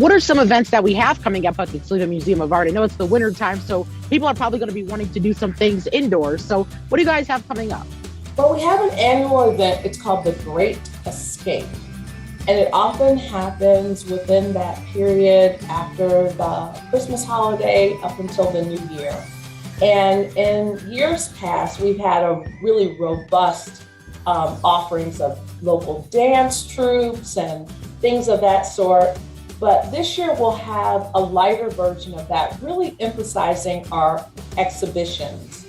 What are some events that we have coming up at the Toledo Museum of Art? I know it's the winter time, so people are probably going to be wanting to do some things indoors. So what do you guys have coming up? Well, we have an annual event. It's called the Great Escape. And it often happens within that period after the Christmas holiday up until the new year. And in years past, we've had a really robust offerings of local dance troupes and things of that sort. But this year we'll have a lighter version of that, really emphasizing our exhibitions.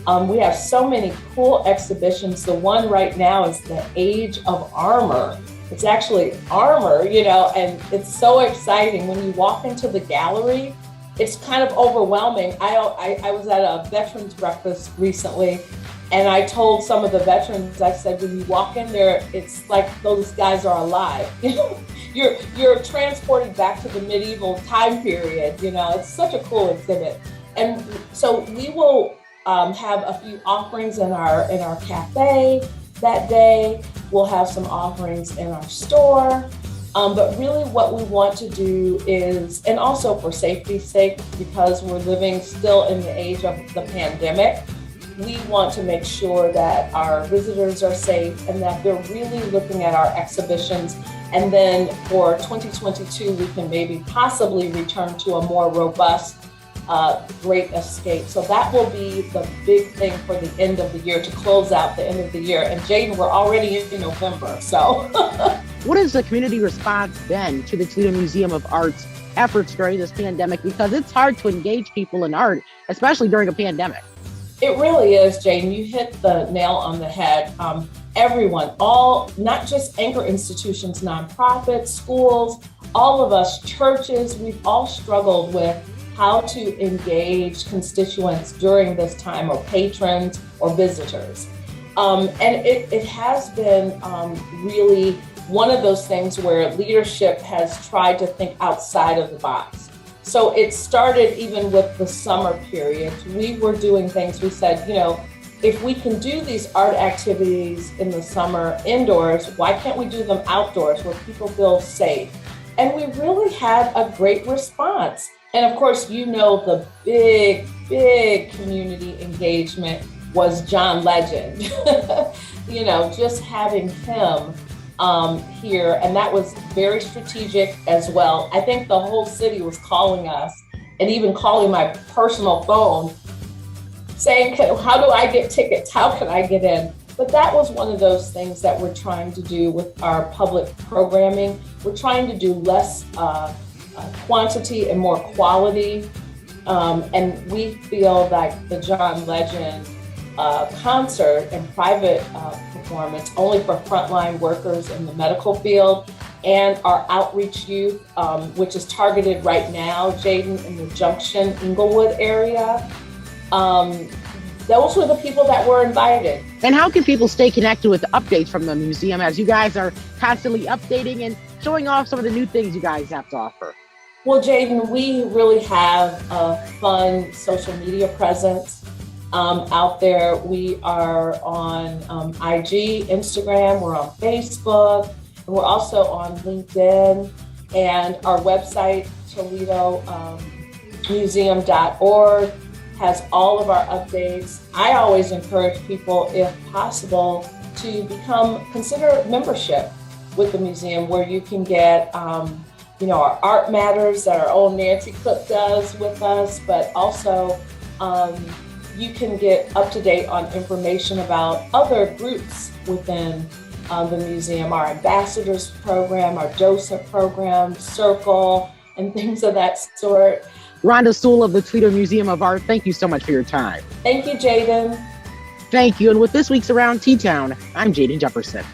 We have so many cool exhibitions. The one right now is the Age of Armor. It's actually armor, and it's so exciting. When you walk into the gallery, it's kind of overwhelming. I was at a veterans breakfast recently, and I told some of the veterans, I said, when you walk in there, it's like those guys are alive. You're transported back to the medieval time period. It's such a cool exhibit. And so we will have a few offerings in our cafe that day. We'll have some offerings in our store. But really what we want to do is, and also for safety's sake, because we're living still in the age of the pandemic, we want to make sure that our visitors are safe and that they're really looking at our exhibitions. And then for 2022, we can maybe possibly return to a more robust Great Escape. So that will be the big thing for the end of the year, to close out the end of the year. And Jaden, we're already into November, so. What has the community response been to the Toledo Museum of Art's efforts during this pandemic? Because it's hard to engage people in art, especially during a pandemic. It really is, Jaden. You hit the nail on the head. Everyone, not just anchor institutions, nonprofits, schools, all of us, churches, we've all struggled with how to engage constituents during this time, or patrons or visitors. And it has been really one of those things where leadership has tried to think outside of the box. So it started even with the summer period. We were doing things, we said, if we can do these art activities in the summer indoors, why can't we do them outdoors where people feel safe? And we really had a great response. And of course, the big community engagement was John Legend. Just having him here, and that was very strategic as well. I think the whole city was calling us, and even calling my personal phone, saying, how do I get tickets? How can I get in? But that was one of those things that we're trying to do with our public programming. We're trying to do less quantity and more quality. And we feel like the John Legend concert and private performance, only for frontline workers in the medical field, and our outreach youth, which is targeted right now, Jaden, in the Junction, Inglewood area. Those were the people that were invited. And how can people stay connected with the updates from the museum, as you guys are constantly updating and showing off some of the new things you guys have to offer? Well, Jaden, we really have a fun social media presence out there. We are on IG, Instagram, we're on Facebook, and we're also on LinkedIn, and our website, ToledoMuseum.org, has all of our updates. I always encourage people, if possible, to consider membership with the museum, where you can get our Art Matters that our own Nancy Cook does with us, but also you can get up to date on information about other groups within the museum, our ambassadors program, our docent program, Circle, and things of that sort. Rhonda Sewell of the Toledo Museum of Art, thank you so much for your time. Thank you, Jaden. Thank you. And with this week's Around T-Town, I'm Jaden Jefferson.